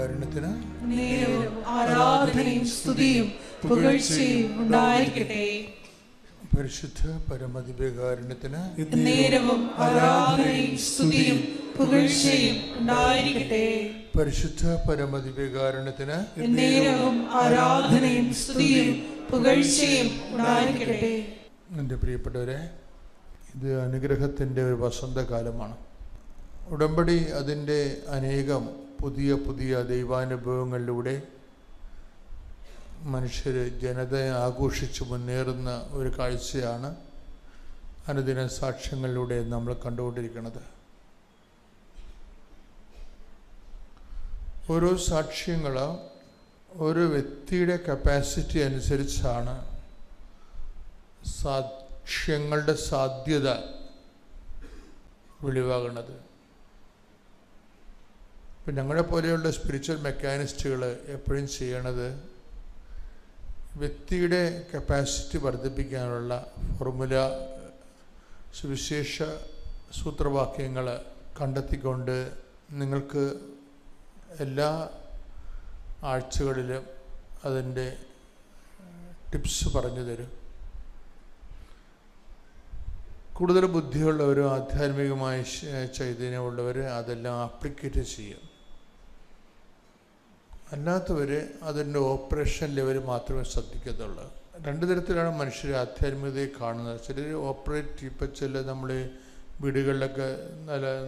പരമദിവ്യകാരുണ്യത്തിന് നേരവും ആരാധനയും സ്തുതിയും പുകഴ്ചയും ഉണ്ടായിരിക്കട്ടെ. പരിശുദ്ധ പരമദിവ്യകാരുണ്യത്തിന് നേരവും ആരാധനയും സ്തുതിയും പുകഴ്ചയും ഉണ്ടായിരിക്കട്ടെ. പരിശുദ്ധ പരമദിവ്യകാരുണ്യത്തിന് നേരവും ആരാധനയും സ്തുതിയും പുകഴ്ചയും ഉണ്ടായിരിക്കട്ടെ. എൻ്റെ പ്രിയപ്പെട്ടവരെ, ഇത് അനുഗ്രഹത്തിൻ്റെ ഒരു വസന്തകാലമാണ്. ഉടമ്പടി അതിൻ്റെ അനേകം പുതിയ പുതിയ ദൈവാനുഭവങ്ങളിലൂടെ മനുഷ്യർ ജനതയെ ആഘോഷിച്ച് മുന്നേറുന്ന ഒരു കാഴ്ചയാണ് അനുദിന സാക്ഷ്യങ്ങളിലൂടെ നമ്മൾ കണ്ടുകൊണ്ടിരിക്കുന്നത്. ഓരോ സാക്ഷ്യങ്ങൾ ഓരോ വ്യക്തിയുടെ കപ്പാസിറ്റി അനുസരിച്ചാണ് സാക്ഷ്യങ്ങളുടെ സാധ്യത വെളിവാകുന്നത്. ഇപ്പം ഞങ്ങളെ പോലെയുള്ള സ്പിരിച്വൽ മെക്കാനിസ്റ്റുകൾ എപ്പോഴും ചെയ്യണത് വ്യക്തിയുടെ കപ്പാസിറ്റി വർദ്ധിപ്പിക്കാനുള്ള ഫോർമുല, സുവിശേഷ സൂത്രവാക്യങ്ങൾ കണ്ടെത്തിക്കൊണ്ട് നിങ്ങൾക്ക് എല്ലാ ആഴ്ചകളിലും അതിൻ്റെ ടിപ്സ് പറഞ്ഞു തരും. കൂടുതൽ ബുദ്ധിയുള്ളവരും ആധ്യാത്മികമായ ചൈതന്യമുള്ളവർ അതെല്ലാം ആപ്ലിക്കേറ്റ് ചെയ്യും. അല്ലാത്തവർ അതിൻ്റെ ഓപ്പറേഷൻ ലെവൽ മാത്രമേ ശ്രദ്ധിക്കത്തുള്ളൂ. രണ്ട് തരത്തിലാണ് മനുഷ്യർ ആധ്യാത്മികതയെ കാണുന്നത്. ചിലർ ഓപ്പറേറ്റ്, ഇപ്പം ചില നമ്മൾ വീടുകളിലൊക്കെ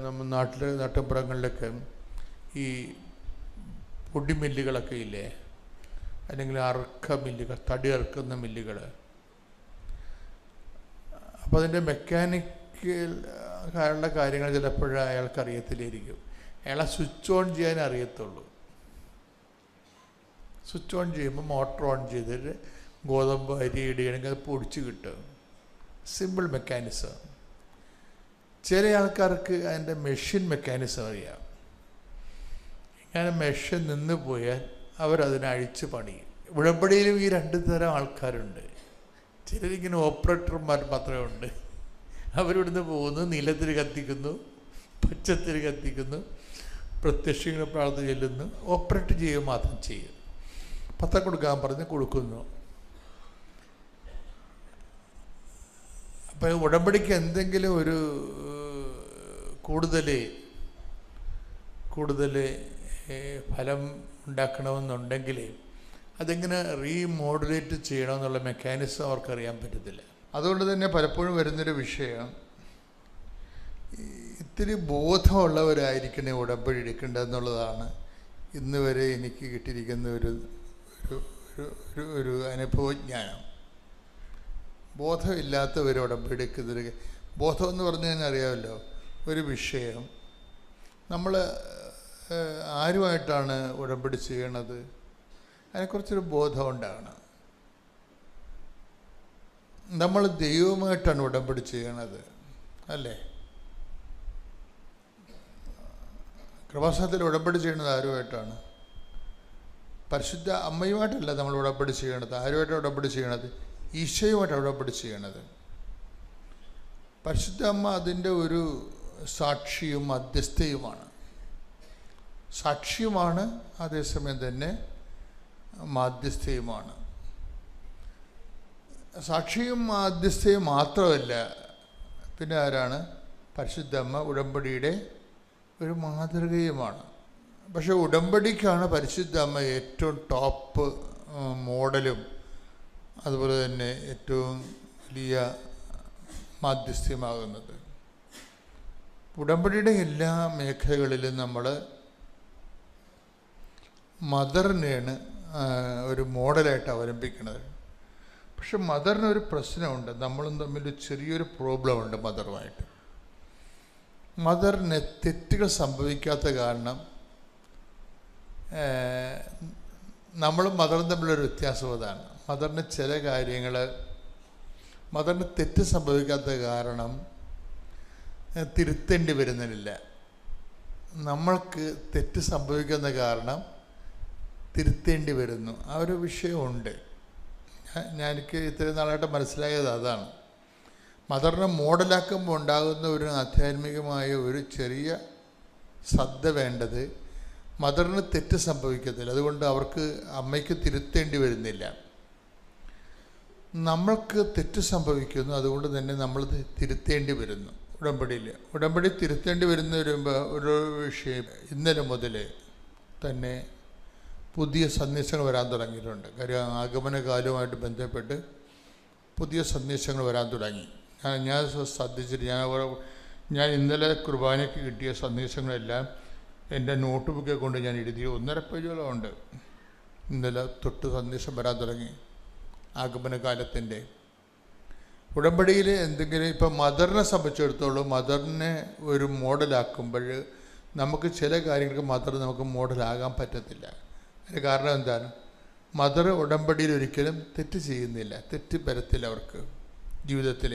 നമ്മൾ നാട്ടിൻപുറങ്ങളിലൊക്കെ ഈ പൊടിമില്ലുകളൊക്കെ ഇല്ലേ, അല്ലെങ്കിൽ മില്ലുകൾ, തടി അറുക്കുന്ന മില്ലുകൾ. അപ്പോൾ അതിൻ്റെ മെക്കാനിക്കൽ ആയുള്ള കാര്യങ്ങൾ ചിലപ്പോഴും അയാൾക്ക് അറിയത്തില്ലായിരിക്കും. അയാളെ സ്വിച്ച് ഓൺ ചെയ്യാൻ അറിയത്തുള്ളൂ. സ്വിച്ച് ഓൺ ചെയ്യുമ്പോൾ മോട്ടർ ഓൺ ചെയ്തിട്ട് ഗോതമ്പ് അരി ഇടുകയാണെങ്കിൽ അത് പൊടിച്ച് കിട്ടും. Simple mechanism. ചില ആൾക്കാർക്ക് അതിൻ്റെ മെഷീൻ മെക്കാനിസം അറിയാം. ഇങ്ങനെ മെഷീൻ നിന്ന് പോയാൽ അവരതിനെ അഴിച്ച് പണിയും. ഉടമ്പടിയിലും ഈ രണ്ട് തരം ആൾക്കാരുണ്ട്. ചിലരിങ്ങനെ ഓപ്പറേറ്റർമാർ മാത്രമേ ഉണ്ട്. അവരിവിടുന്ന് പോകുന്നു, നീലത്തിൽ കത്തിക്കുന്നു, പച്ചത്തിൽ കത്തിക്കുന്നു, പ്രത്യക്ഷങ്ങൾ പ്രാർത്ഥന ചെല്ലുന്നു, ഓപ്പറേറ്റ് ചെയ്യുക മാത്രം ചെയ്യും. പത്രം കൊടുക്കാൻ പറഞ്ഞ് കൊടുക്കുന്നു. അപ്പം ഉടമ്പടിക്ക് എന്തെങ്കിലും ഒരു കൂടുതൽ ഫലം ഉണ്ടാക്കണമെന്നുണ്ടെങ്കിൽ അതെങ്ങനെ റീമോഡുലേറ്റ് ചെയ്യണമെന്നുള്ള മെക്കാനിസം അവർക്കറിയാൻ പറ്റത്തില്ല. അതുകൊണ്ട് തന്നെ പലപ്പോഴും വരുന്നൊരു വിഷയം, ഇത്തിരി ബോധമുള്ളവരായിരിക്കണേ ഉടമ്പടി എടുക്കേണ്ടതെന്നുള്ളതാണ് ഇന്ന് വരെ എനിക്ക് കിട്ടിയിരിക്കുന്ന ഒരു അനുഭവജ്ഞാനം. ബോധമില്ലാത്തവർ ഉടമ്പടി എടുക്കുന്നത്. ബോധം എന്ന് പറഞ്ഞു കഴിഞ്ഞാൽ അറിയാമല്ലോ, ഒരു വിഷയം നമ്മൾ ആരുമായിട്ടാണ് ഉടമ്പടി ചെയ്യണത്, അതിനെക്കുറിച്ചൊരു ബോധം ഉണ്ടാകണം. നമ്മൾ ദൈവവുമായിട്ടാണ് ഉടമ്പടി ചെയ്യണത്, അല്ലേ? കൃപാസനത്തിൽ ഉടമ്പടി ചെയ്യുന്നത് ആരുമായിട്ടാണ്? പരിശുദ്ധ അമ്മയുമായിട്ടല്ല നമ്മൾ ഉടമ്പടി ചെയ്യണത്. ആരുമായിട്ടാണ് ഉടമ്പടി ചെയ്യണത്? ഈശോയുമായിട്ടാണ് ഉടമ്പടി ചെയ്യണത്. പരിശുദ്ധ അമ്മ അതിൻ്റെ ഒരു സാക്ഷിയും മധ്യസ്ഥയുമാണ്. സാക്ഷിയുമാണ്, അതേസമയം തന്നെ മാധ്യസ്ഥയുമാണ്. സാക്ഷിയും മാധ്യസ്ഥയും മാത്രമല്ല, പിന്നെ ആരാണ്? പരിശുദ്ധ അമ്മ ഉടമ്പടിയുടെ ഒരു മാതൃകയുമാണ്. പക്ഷെ ഉടമ്പടിക്കാണ് പരിശുദ്ധ അമ്മ ഏറ്റവും ടോപ്പ് മോഡലും അതുപോലെ തന്നെ ഏറ്റവും വലിയ മാധ്യസ്ഥ്യമാകുന്നത്. ഉടമ്പടിയുടെ എല്ലാ മേഖലകളിലും നമ്മൾ മദറിനെയാണ് ഒരു മോഡലായിട്ട് അവലംബിക്കുന്നത്. പക്ഷെ മദറിനൊരു പ്രശ്നമുണ്ട്. നമ്മളും തമ്മിൽ ചെറിയൊരു പ്രോബ്ലമുണ്ട് മദറുമായിട്ട്. മദറിന് തെറ്റുകൾ സംഭവിക്കാത്ത കാരണം നമ്മളും മദറും തമ്മിലൊരു വ്യത്യാസം അതാണ്. മദറിന് ചില കാര്യങ്ങൾ, മദറിന് തെറ്റ് സംഭവിക്കാത്ത കാരണം തിരുത്തേണ്ടി വരുന്നില്ല. നമ്മൾക്ക് തെറ്റ് സംഭവിക്കുന്ന കാരണം തിരുത്തേണ്ടി വരുന്നു. ആ ഒരു വിഷയമുണ്ട്. എനിക്ക് ഇത്രയും നാളായിട്ട് മനസ്സിലായത് അതാണ്. മദറിനെ മോഡലാക്കുമ്പോൾ ഉണ്ടാകുന്ന ഒരു ആധ്യാത്മികമായ ഒരു ചെറിയ ശ്രദ്ധ വേണ്ടത്, മദറിന് തെറ്റ് സംഭവിക്കത്തില്ല. അതുകൊണ്ട് അവർക്ക് അമ്മയ്ക്ക് തിരുത്തേണ്ടി വരുന്നില്ല. നമ്മൾക്ക് തെറ്റ് സംഭവിക്കുന്നു, അതുകൊണ്ട് തന്നെ നമ്മൾ തിരുത്തേണ്ടി വരുന്നു. ഉടമ്പടി തിരുത്തേണ്ടി വരുമ്പോൾ ഒരു വിഷയം, ഇന്നലെ മുതൽ തന്നെ പുതിയ സന്ദേശങ്ങൾ വരാൻ തുടങ്ങിയിട്ടുണ്ട്. കാര്യം ആഗമനകാലവുമായിട്ട് ബന്ധപ്പെട്ട് പുതിയ സന്ദേശങ്ങൾ വരാൻ തുടങ്ങി. ഞാൻ ശ്രദ്ധിച്ചിട്ട് ഞാൻ ഇന്നലെ കുർബാനയ്ക്ക് കിട്ടിയ സന്ദേശങ്ങളെല്ലാം എൻ്റെ നോട്ട് ബുക്കിൽ കൊണ്ട് ഞാൻ എഴുതി 1.5 പേജോളം ഉണ്ട്. ഇന്നലെ തൊട്ട് സന്ദേശം വരാൻ തുടങ്ങി ആഗമനകാലത്തിൻ്റെ. ഉടമ്പടിയിൽ എന്തെങ്കിലും ഇപ്പം മദറിനെ സംബന്ധിച്ചിടത്തോളം മദറിനെ ഒരു മോഡലാക്കുമ്പോൾ നമുക്ക് ചില കാര്യങ്ങൾക്ക് മദർ നമുക്ക് മോഡലാകാൻ പറ്റത്തില്ല. അതിന് കാരണം എന്താണ്? മദർ ഉടമ്പടിയിൽ ഒരിക്കലും തെറ്റ് ചെയ്യുന്നില്ല, തെറ്റ് വരത്തില്ല അവർക്ക് ജീവിതത്തിൽ.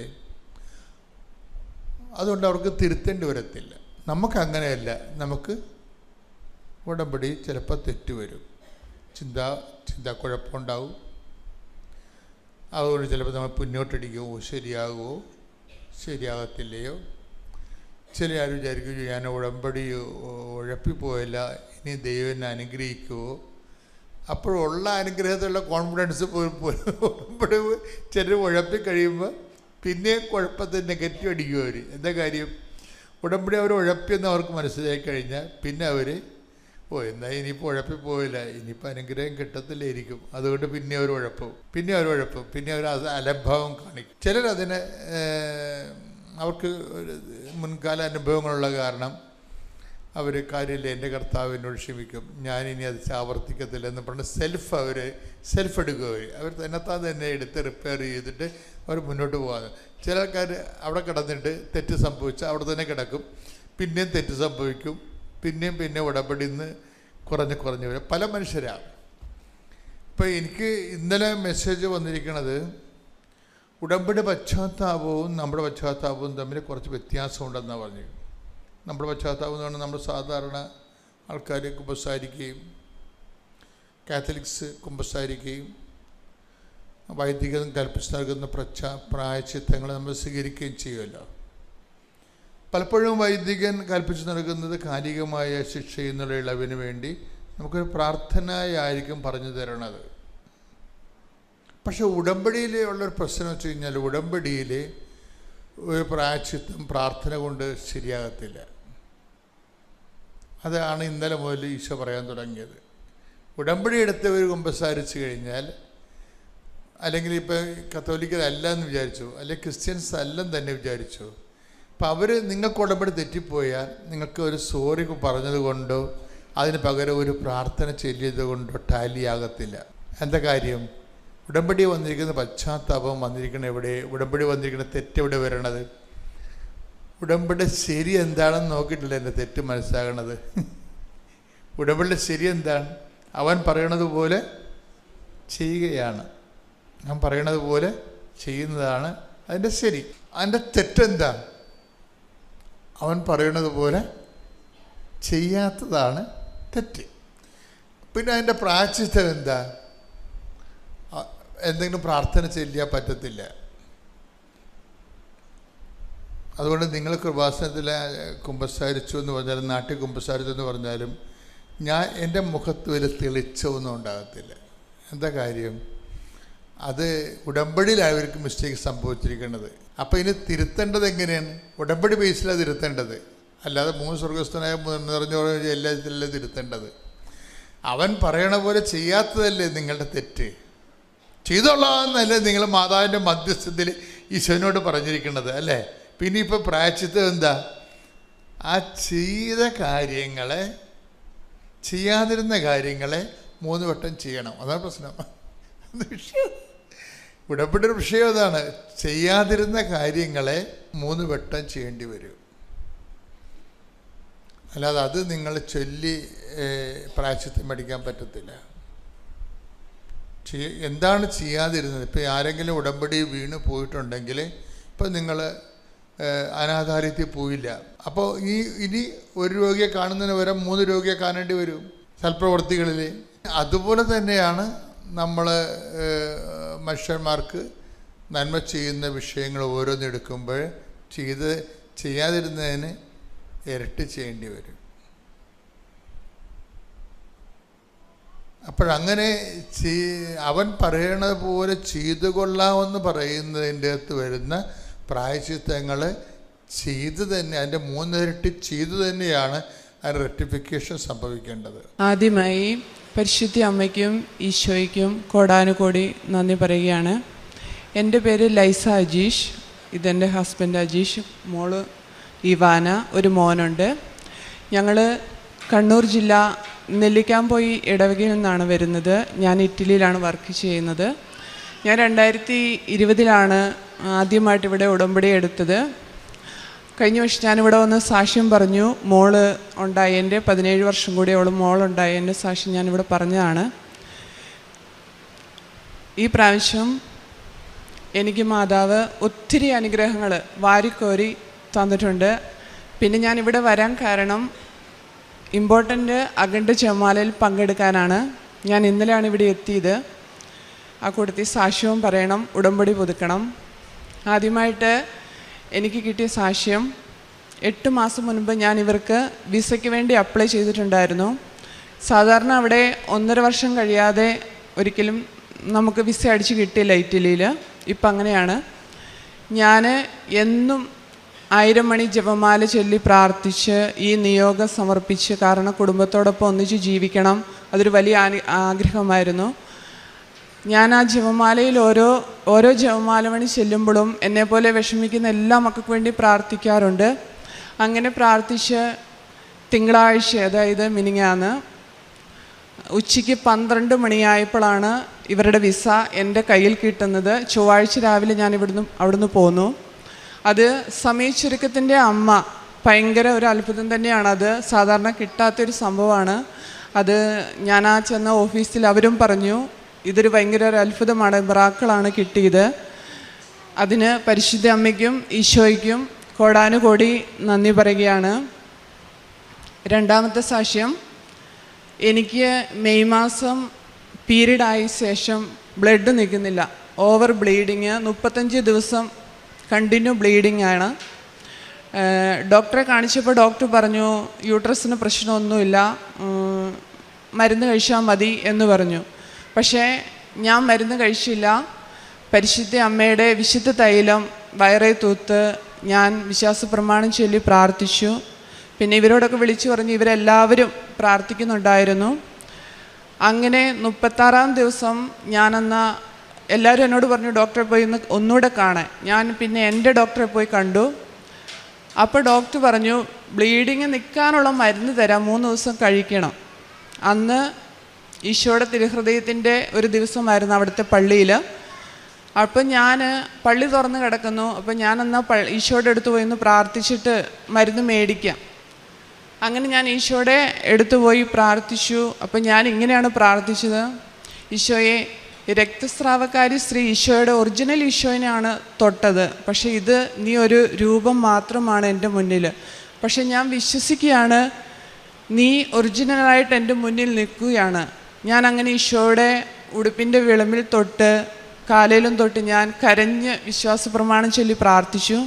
അതുകൊണ്ട് അവർക്ക് തിരുത്തേണ്ടി വരത്തില്ല. നമുക്കങ്ങനെയല്ല. നമുക്ക് ഉടമ്പടി ചിലപ്പോൾ തെറ്റ് വരും, ചിന്താക്കുഴപ്പമുണ്ടാവും. അതുകൊണ്ട് ചിലപ്പോൾ നമ്മൾ മുന്നോട്ടടിക്കുമോ, ശരിയാകുമോ ശരിയാകത്തില്ലയോ. ചില ആരും വിചാരിക്കും ഞാൻ ഉടമ്പടി ഉഴപ്പിപ്പോയില്ല, ഇനി ദൈവം എന്നെ അനുഗ്രഹിക്കുമോ. അപ്പോഴുള്ള അനുഗ്രഹത്തിലുള്ള കോൺഫിഡൻസ് ഉടമ്പടി ചിലർ ഉഴപ്പിക്കഴിയുമ്പോൾ പിന്നെ കുഴപ്പത്തിൽ നെഗറ്റീവ് അടിക്കും അവർ. എന്താ കാര്യം? ഉടമ്പടി അവർ ഉഴപ്പിയെന്ന് അവർക്ക് മനസ്സിലാക്കി കഴിഞ്ഞാൽ പിന്നെ അവർ എന്നാൽ ഇനിയിപ്പോൾ ഉഴപ്പിപ്പോയില്ല, ഇനിയിപ്പോൾ അനുഗ്രഹം കിട്ടത്തില്ലായിരിക്കും, അതുകൊണ്ട് പിന്നെ അവർ ഉഴപ്പും, പിന്നെ അവർ അത് അലംഭാവം കാണിക്കും. ചിലരതിനെ അവർക്ക് മുൻകാല അനുഭവങ്ങളുള്ള കാരണം അവർ കാര്യമില്ല, എൻ്റെ കർത്താവ് എന്നോട് ക്ഷമിക്കും, ഞാനിനി അത് ആവർത്തിക്കത്തില്ല എന്ന് പറഞ്ഞ് സെൽഫ് എടുക്കുക. അവർ തന്നെ എടുത്ത് റിപ്പയർ ചെയ്തിട്ട് അവർ മുന്നോട്ട് പോകാതെ. ചില ആൾക്കാർ അവിടെ കിടന്നിട്ട് തെറ്റ് സംഭവിച്ചാൽ അവിടെ തന്നെ കിടക്കും, പിന്നെയും തെറ്റ് സംഭവിക്കും, പിന്നെ ഉടമ്പടിയിൽ നിന്ന് കുറഞ്ഞ് വരും. പല മനുഷ്യരാണ്. ഇപ്പം എനിക്ക് ഇന്നലെ മെസ്സേജ് വന്നിരിക്കുന്നത് ഉടമ്പടി പശ്ചാത്താപവും നമ്മുടെ പശ്ചാത്താപവും തമ്മിൽ കുറച്ച് വ്യത്യാസമുണ്ടെന്നാണ് പറഞ്ഞിരിക്കുന്നത്. നമ്മുടെ പശ്ചാത്താപം എന്ന് പറഞ്ഞാൽ നമ്മൾ സാധാരണ ആൾക്കാർ കുമ്പസാരിക്കുകയും കാത്തലിക്സ് കുമ്പസാരിക്കുകയും വൈദികം കൽപ്പിച്ച് നൽകുന്ന പ്രായശ്ചിത്തങ്ങൾ നമ്മൾ സ്വീകരിക്കുകയും ചെയ്യുമല്ലോ. പലപ്പോഴും വൈദികൻ കൽപ്പിച്ച് നൽകുന്നത് കാലികമായ ശിക്ഷയിൽ നിന്നുള്ള ഇളവിന് വേണ്ടി നമുക്കൊരു പ്രാർത്ഥനയായിരിക്കും പറഞ്ഞു തരണത്. പക്ഷെ ഉടമ്പടിയിൽ ഉള്ളൊരു പ്രശ്നം വെച്ച് കഴിഞ്ഞാൽ ഉടമ്പടിയിൽ ഒരു പ്രായശ്ചിത്തം പ്രാർത്ഥന കൊണ്ട് ശരിയാകത്തില്ല. അതാണ് ഇന്നലെ മുതൽ ഈശോ പറയാൻ തുടങ്ങിയത്. ഉടമ്പടി എടുത്തവർ കുമ്പസാരിച്ച് കഴിഞ്ഞാൽ, അല്ലെങ്കിൽ ഇപ്പം കത്തോലിക്കരല്ല എന്ന് വിചാരിച്ചു, അല്ലെങ്കിൽ ക്രിസ്ത്യൻസ് അല്ലെന്ന് തന്നെ വിചാരിച്ചു, അപ്പം അവർ നിങ്ങൾക്ക് ഉടമ്പടി തെറ്റിപ്പോയാൽ നിങ്ങൾക്ക് ഒരു സോറി പറഞ്ഞത് കൊണ്ടോ അതിന് പകരം ഒരു പ്രാർത്ഥന ചൊല്ലിയത് കൊണ്ടോ ടാലിയാകത്തില്ല. എന്താ കാര്യം? ഉടമ്പടി വന്നിരിക്കുന്ന പശ്ചാത്താപം വന്നിരിക്കുന്ന എവിടെ? ഉടമ്പടി വന്നിരിക്കുന്ന തെറ്റെവിടെ വരണത്? ഉടമ്പടി ശരി എന്താണെന്ന് നോക്കിയിട്ടില്ല എൻ്റെ തെറ്റ് മനസ്സിലാകണത്. ഉടമ്പടിയുടെ ശരി എന്താണ്? അവൻ പറയണത് പോലെ ചെയ്യുകയാണ്. അവൻ പറയണത് പോലെ ചെയ്യുന്നതാണ് അതിൻ്റെ ശരി. അതിൻ്റെ തെറ്റെന്താ? അവൻ പറയണത് പോലെ ചെയ്യാത്തതാണ് തെറ്റ്. പിന്നെ അതിൻ്റെ പ്രായശ്ചിത്തം എന്താ? എന്തെങ്കിലും പ്രാർത്ഥന ചെല്ലാൻ പറ്റത്തില്ല. അതുകൊണ്ട് നിങ്ങൾ കൃപാസനത്തിൽ കുമ്പസാരിച്ചു എന്ന് പറഞ്ഞാലും നാട്ടിൽ കുമ്പസാരിച്ചു എന്ന് പറഞ്ഞാലും എൻ്റെ മുഖത്ത് വലിയ തെളിച്ചമൊന്നും ഉണ്ടാകത്തില്ല. എന്താ കാര്യം? അത് ഉടമ്പടിയിലാണ് അവർക്ക് മിസ്റ്റേക്ക് സംഭവിച്ചിരിക്കുന്നത്. അപ്പോൾ ഇനി തിരുത്തേണ്ടത് എങ്ങനെയാണ്? ഉടമ്പടി ബേസിലാണ് തിരുത്തേണ്ടത്, അല്ലാതെ 3 സ്വർഗസ്ഥനായ നിറഞ്ഞ എല്ലാത്തിലല്ലേ തിരുത്തേണ്ടത്. അവൻ പറയണ പോലെ ചെയ്യാത്തതല്ലേ നിങ്ങളുടെ തെറ്റ്. ചെയ്തോളാമെന്നല്ലേ നിങ്ങൾ മാതാവിൻ്റെ മധ്യസ്ഥത്തിൽ ഈശോനോട് പറഞ്ഞിരിക്കുന്നത് അല്ലേ? പിന്നെ ഇപ്പോൾ പ്രായശ്ചിത്തം എന്താ? ആ ചെയ്ത കാര്യങ്ങളെ, ചെയ്യാതിരുന്ന കാര്യങ്ങളെ 3 വട്ടം ചെയ്യണം. അതാണ് പ്രശ്നം. വിഷയം ഉടമ്പടിയുടെ വിഷയം അതാണ്. ചെയ്യാതിരുന്ന കാര്യങ്ങളെ 3 വട്ടം ചെയ്യേണ്ടി വരും. അല്ലാതെ അത് നിങ്ങൾ ചൊല്ലി പ്രായശ്ചിത്തം പഠിക്കാൻ പറ്റത്തില്ല. എന്താണ് ചെയ്യാതിരുന്നത്? ഇപ്പോൾ ആരെങ്കിലും ഉടമ്പടി വീണ് പോയിട്ടുണ്ടെങ്കിൽ, ഇപ്പം നിങ്ങൾ അനാഥാലയത്തിൽ പോയില്ല, അപ്പോൾ ഇനി ഒരു രോഗിയെ കാണുന്നതിന് പകരം 3 രോഗിയെ കാണേണ്ടി വരും സൽപ്രവർത്തികളിൽ. അതുപോലെ തന്നെയാണ് നമ്മൾ മനുഷ്യന്മാർക്ക് നന്മ ചെയ്യുന്ന വിഷയങ്ങൾ ഓരോന്നെടുക്കുമ്പോൾ ചെയ്യാതിരുന്നതിന് ഇരട്ടി ചെയ്യേണ്ടി വരും. അപ്പോഴങ്ങനെ അവൻ പറയണത് പോലെ ചെയ്തു കൊള്ളാമെന്ന് പറയുന്നതിൻ്റെ അകത്ത് വരുന്ന പ്രായശ്ചിത്തങ്ങൾ ചെയ്തു തന്നെ, അതിൻ്റെ 3 ഇരട്ടി ചെയ്തു തന്നെയാണ് അതിന് റെക്ടിഫിക്കേഷൻ സംഭവിക്കേണ്ടത്. ആദ്യമായി പരിശുദ്ധ അമ്മയ്ക്കും ഈശോയ്ക്കും കോടാനുകോടി നന്ദി പറയുകയാണ്. എൻ്റെ പേര് ലൈസ അജീഷ്, ഇതെൻ്റെ ഹസ്ബൻഡ് അജീഷ്, മോള് ഇവാന, ഒരു മോനുണ്ട്. ഞങ്ങൾ കണ്ണൂർ ജില്ല നെല്ലിക്കാംപോയി ഇടവകയിൽ നിന്നാണ് വരുന്നത്. ഞാൻ ഇറ്റലിയിലാണ് വർക്ക് ചെയ്യുന്നത്. ഞാൻ 2020 ആദ്യമായിട്ട് ഇവിടെ ഉടമ്പടി എടുത്തത്. കഴിഞ്ഞ വർഷം ഞാനിവിടെ വന്ന് സാക്ഷ്യം പറഞ്ഞു. മോള് ഉണ്ടായതിൻ്റെ 17 വർഷം കൂടി അവൾ മോളുണ്ടായതിൻ്റെ സാക്ഷ്യം ഞാനിവിടെ പറഞ്ഞതാണ്. ഈ പ്രാവശ്യം എനിക്ക് മാതാവ് ഒത്തിരി അനുഗ്രഹങ്ങൾ വാരിക്കോരി തന്നിട്ടുണ്ട്. പിന്നെ ഞാനിവിടെ വരാൻ കാരണം ഇമ്പോർട്ടൻ്റ് അഖണ്ഡ ജപമാലയിൽ പങ്കെടുക്കാനാണ്. ഞാൻ ഇന്നലെയാണ് ഇവിടെ എത്തിയത്. ആ കൂട്ടത്തിൽ സാക്ഷ്യവും പറയണം, ഉടമ്പടി പുതുക്കണം. ആദ്യമായിട്ട് എനിക്ക് കിട്ടിയ സാക്ഷ്യം, 8 മാസം മുൻപ് ഞാൻ ഇവർക്ക് വിസയ്ക്ക് വേണ്ടി അപ്ലൈ ചെയ്തിട്ടുണ്ടായിരുന്നു. സാധാരണ അവിടെ 1.5 വർഷം കഴിയാതെ ഒരിക്കലും നമുക്ക് വിസ അടിച്ച് കിട്ടില്ല ഇറ്റലിയിൽ. ഇപ്പം അങ്ങനെയാണ്. ഞാൻ എന്നും 1000 മണി ജപമാല ചൊല്ലി പ്രാർത്ഥിച്ച് ഈ നിയോഗം സമർപ്പിച്ച്, കാരണം കുടുംബത്തോടൊപ്പം ഒന്നിച്ച് ജീവിക്കണം, അതൊരു വലിയ ആഗ്രഹമായിരുന്നു. ഞാൻ ആ ജപമാലയിൽ ഓരോ ജപമാല മണി ചെല്ലുമ്പോഴും എന്നെപ്പോലെ വിഷമിക്കുന്ന എല്ലാ മക്കൾക്ക് വേണ്ടി പ്രാർത്ഥിക്കാറുണ്ട്. അങ്ങനെ പ്രാർത്ഥിച്ച് തിങ്കളാഴ്ച, അതായത് മിനിങ്ങാന്ന് ഉച്ചയ്ക്ക് 12 മണിയായപ്പോഴാണ് ഇവരുടെ വിസ എൻ്റെ കയ്യിൽ കിട്ടുന്നത്. ചൊവ്വാഴ്ച രാവിലെ ഞാൻ അവിടുന്ന് പോന്നു. അത് സമയച്ചുരുക്കത്തിൻ്റെ അമ്മ, ഭയങ്കര ഒരു അത്ഭുതം തന്നെയാണത്. സാധാരണ കിട്ടാത്തൊരു സംഭവമാണ് അത്. ഞാൻ ചെന്ന ഓഫീസിൽ അവരും പറഞ്ഞു ഇതൊരു ഭയങ്കര ഒരു അത്ഭുതമാണ്, മിറാക്കിളാണ് കിട്ടിയത്. അതിന് പരിശുദ്ധ അമ്മയ്ക്കും ഈശോയ്ക്കും കോടാനുകോടി നന്ദി പറയുകയാണ്. രണ്ടാമത്തെ സാക്ഷ്യം, എനിക്ക് മെയ് മാസം പീരീഡായ ശേഷം ബ്ലഡ് നിൽക്കുന്നില്ല, ഓവർ ബ്ലീഡിങ്, 35 ദിവസം കണ്ടിന്യൂ ബ്ലീഡിങ് ആണ്. ഡോക്ടറെ കാണിച്ചപ്പോൾ ഡോക്ടർ പറഞ്ഞു യൂട്രസിന് പ്രശ്നമൊന്നുമില്ല, മരുന്ന് കഴിച്ചാൽ മതി എന്ന് പറഞ്ഞു. പക്ഷേ ഞാൻ മരുന്ന് കഴിച്ചില്ല. പരിശുദ്ധ അമ്മയുടെ വിശുദ്ധ തൈലം വയറേ തൂത്ത് ഞാൻ വിശ്വാസ പ്രമാണം ചൊല്ലി പ്രാർത്ഥിച്ചു. പിന്നെ ഇവരോടൊക്കെ വിളിച്ചു പറഞ്ഞ് ഇവരെല്ലാവരും പ്രാർത്ഥിക്കുന്നുണ്ടായിരുന്നു. അങ്ങനെ 36-ാം ദിവസം ഞാനെന്നാൽ എല്ലാവരും എന്നോട് പറഞ്ഞു ഡോക്ടറെ പോയി ഒന്നുകൂടെ കാണാൻ. ഞാൻ പിന്നെ എൻ്റെ ഡോക്ടറെ പോയി കണ്ടു. അപ്പോൾ ഡോക്ടർ പറഞ്ഞു ബ്ലീഡിങ് നിൽക്കാനുള്ള മരുന്ന് തരാം, 3 ദിവസം കഴിക്കണം. അന്ന് ഈശോയുടെ തിരുഹൃദയത്തിൻ്റെ ഒരു ദിവസമായിരുന്നു അവിടുത്തെ പള്ളിയിൽ. അപ്പം ഞാൻ പള്ളി തുറന്ന് കിടക്കുന്നു. അപ്പം ഞാനെന്നാൽ ഈശോയുടെ അടുത്ത് പോയി ഒന്ന് പ്രാർത്ഥിച്ചിട്ട് മരുന്ന് മേടിക്കാം. അങ്ങനെ ഞാൻ ഈശോയുടെ അടുത്ത് പോയി പ്രാർത്ഥിച്ചു. അപ്പം ഞാൻ ഇങ്ങനെയാണ് പ്രാർത്ഥിച്ചത്, ഈശോയെ, രക്തസ്രാവക്കാരി സ്ത്രീ ഈശോയുടെ ഒറിജിനൽ ഈശോയിനാണ് തൊട്ടത്, പക്ഷേ ഇത് നീ ഒരു രൂപം മാത്രമാണ് എൻ്റെ മുന്നിൽ. പക്ഷെ ഞാൻ വിശ്വസിക്കുകയാണ് നീ ഒറിജിനലായിട്ട് എൻ്റെ മുന്നിൽ നിൽക്കുകയാണ്. ഞാൻ അങ്ങനെ ഈശോയുടെ ഉടുപ്പിൻ്റെ വിളമ്പിൽ തൊട്ട് കാലയിലും തൊട്ട് ഞാൻ കരഞ്ഞ് വിശ്വാസ പ്രമാണം ചൊല്ലി പ്രാർത്ഥിച്ചു.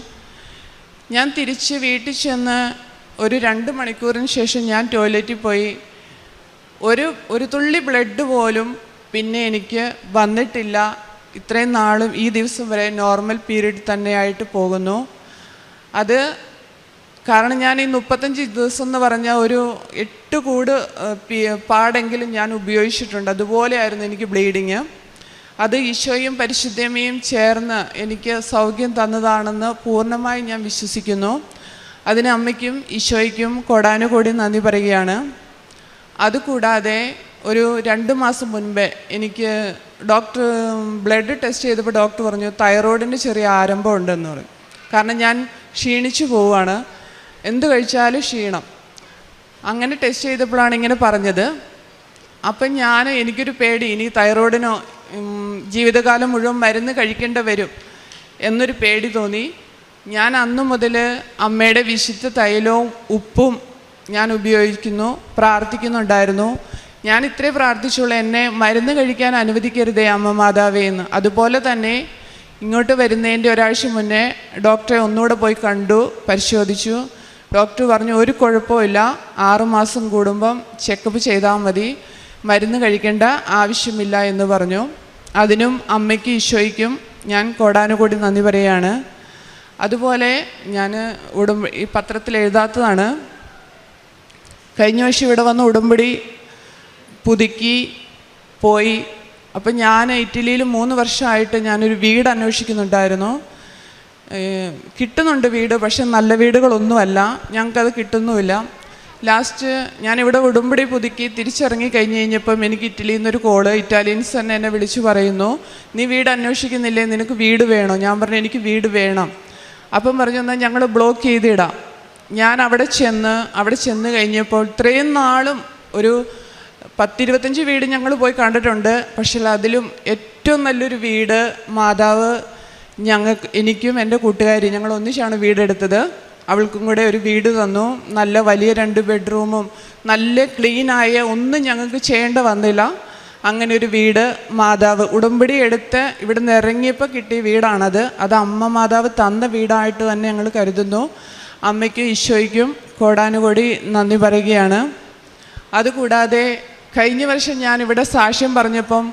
ഞാൻ തിരിച്ച് വീട്ടിൽ ചെന്ന് ഒരു 2 മണിക്കൂറിന് ശേഷം ഞാൻ ടോയ്ലറ്റിൽ പോയി. ഒരു തുള്ളി ബ്ലഡ് പോലും പിന്നെ എനിക്ക് വന്നിട്ടില്ല. ഇത്രയും നാളും ഈ ദിവസം വരെ നോർമൽ പീരീഡ് തന്നെയായിട്ട് പോകുന്നു. അത് കാരണം ഞാൻ ഈ 35 ദിവസം എന്ന് പറഞ്ഞ ഒരു 8 കൂട് പാടെങ്കിലും ഞാൻ ഉപയോഗിച്ചിട്ടുണ്ട്. അതുപോലെയായിരുന്നു എനിക്ക് ബ്ലീഡിങ്. അത് ഈശോയും പരിശുദ്ധമ്മയും ചേർന്ന് എനിക്ക് സൗഖ്യം തന്നതാണെന്ന് പൂർണ്ണമായി ഞാൻ വിശ്വസിക്കുന്നു. അതിന് അമ്മയ്ക്കും ഈശോയ്ക്കും കോടാനുകോടി നന്ദി പറയുകയാണ്. അതുകൂടാതെ ഒരു 2 മാസം മുൻപേ എനിക്ക് ഡോക്ടർ ബ്ലഡ് ടെസ്റ്റ് ചെയ്തപ്പോൾ ഡോക്ടർ പറഞ്ഞു തൈറോയിഡിൻ്റെ ചെറിയ ആരംഭം ഉണ്ടെന്ന് പറഞ്ഞു. കാരണം ഞാൻ ക്ഷീണിച്ചു പോവുകയാണ്, എന്ത് കഴിച്ചാലും ക്ഷീണം. അങ്ങനെ ടെസ്റ്റ് ചെയ്തപ്പോഴാണ് ഇങ്ങനെ പറഞ്ഞത്. അപ്പം എനിക്കൊരു പേടി, ഇനി തൈറോയിഡിനോ ജീവിതകാലം മുഴുവൻ മരുന്ന് കഴിക്കേണ്ടി വരും എന്നൊരു പേടി തോന്നി. ഞാൻ അന്നു മുതൽ അമ്മയുടെ വിശുദ്ധ തൈലവും ഉപ്പും ഞാൻ ഉപയോഗിക്കുന്നു, പ്രാർത്ഥിക്കുന്നുണ്ടായിരുന്നു. ഞാൻ ഇത്രേ പ്രാർത്ഥിച്ചുള്ളൂ, എന്നെ മരുന്ന് കഴിക്കാൻ അനുവദിക്കരുതേ അമ്മ മാതാവേ എന്ന്. അതുപോലെ തന്നെ ഇങ്ങോട്ട് വരുന്നതിൻ്റെ ഒരാഴ്ച മുന്നേ ഡോക്ടറെ ഒന്നുകൂടെ പോയി കണ്ടു, പരിശോധിച്ചു. ഡോക്ടർ പറഞ്ഞു ഒരു കുഴപ്പമില്ല, 6 മാസം കൂടുമ്പം ചെക്കപ്പ് ചെയ്താൽ മതി. മരുന്ന് കഴിക്കേണ്ട ആവശ്യമില്ല എന്ന് പറഞ്ഞു. അതിനും അമ്മയ്ക്കും ഈശോയ്ക്കും ഞാൻ കോടാനുകൂടി നന്ദി പറയുകയാണ്. അതുപോലെ ഞാൻ ഈ പത്രത്തിൽ എഴുതാത്തതാണ്, കഴിഞ്ഞ വർഷം ഇവിടെ വന്ന് ഉടമ്പടി പുതുക്കി പോയി. അപ്പം ഞാൻ ഇറ്റലിയിൽ 3 വർഷമായിട്ട് ഞാനൊരു വീട് അന്വേഷിക്കുന്നുണ്ടായിരുന്നു. കിട്ടുന്നുണ്ട് വീട്, പക്ഷെ നല്ല വീടുകളൊന്നുമല്ല, ഞങ്ങൾക്കത് കിട്ടുന്നുമില്ല. ലാസ്റ്റ് ഞാനിവിടെ ഉടമ്പടി പുതുക്കി തിരിച്ചിറങ്ങി കഴിഞ്ഞപ്പം എനിക്ക് ഇറ്റലിയിൽ നിന്നൊരു കോള്, ഇറ്റാലിയൻസ് തന്നെ എന്നെ വിളിച്ചു പറയുന്നു, നീ വീട് അന്വേഷിക്കുന്നില്ലേ, നിനക്ക് വീട് വേണോ? ഞാൻ പറഞ്ഞു എനിക്ക് വീട് വേണം. അപ്പം പറഞ്ഞു എന്നാൽ ഞങ്ങൾ ബ്ലോക്ക് ചെയ്തിടാം. ഞാൻ അവിടെ ചെന്ന് കഴിഞ്ഞപ്പോൾ ഇത്രയും നാളും ഒരു 10-25 വീട് ഞങ്ങൾ പോയി കണ്ടിട്ടുണ്ട്. പക്ഷേ അതിലും ഏറ്റവും നല്ലൊരു വീട് മാതാവ് എനിക്കും എൻ്റെ കൂട്ടുകാരി ഞങ്ങൾ ഒന്നിച്ചാണ് വീടെടുത്തത്. അവൾക്കും കൂടെ ഒരു വീട് തന്നു. നല്ല വലിയ 2 ബെഡ്റൂമും നല്ല ക്ലീനായ, ഒന്നും ഞങ്ങൾക്ക് ചെയ്യേണ്ട വന്നില്ല. അങ്ങനെ ഒരു വീട് മാതാവ് ഉടമ്പടി എടുത്ത് ഇവിടെ നിന്ന് ഇറങ്ങിയപ്പോൾ കിട്ടിയ വീടാണത്. അത് അമ്മ മാതാവ് തന്ന വീടായിട്ട് തന്നെ ഞങ്ങൾ കരുതുന്നു. അമ്മയ്ക്കും ഈശോയ്ക്കും കോടാനുകോടി നന്ദി പറയുകയാണ്. അതുകൂടാതെ കഴിഞ്ഞ വർഷം ഞാനിവിടെ സാക്ഷ്യം പറഞ്ഞപ്പം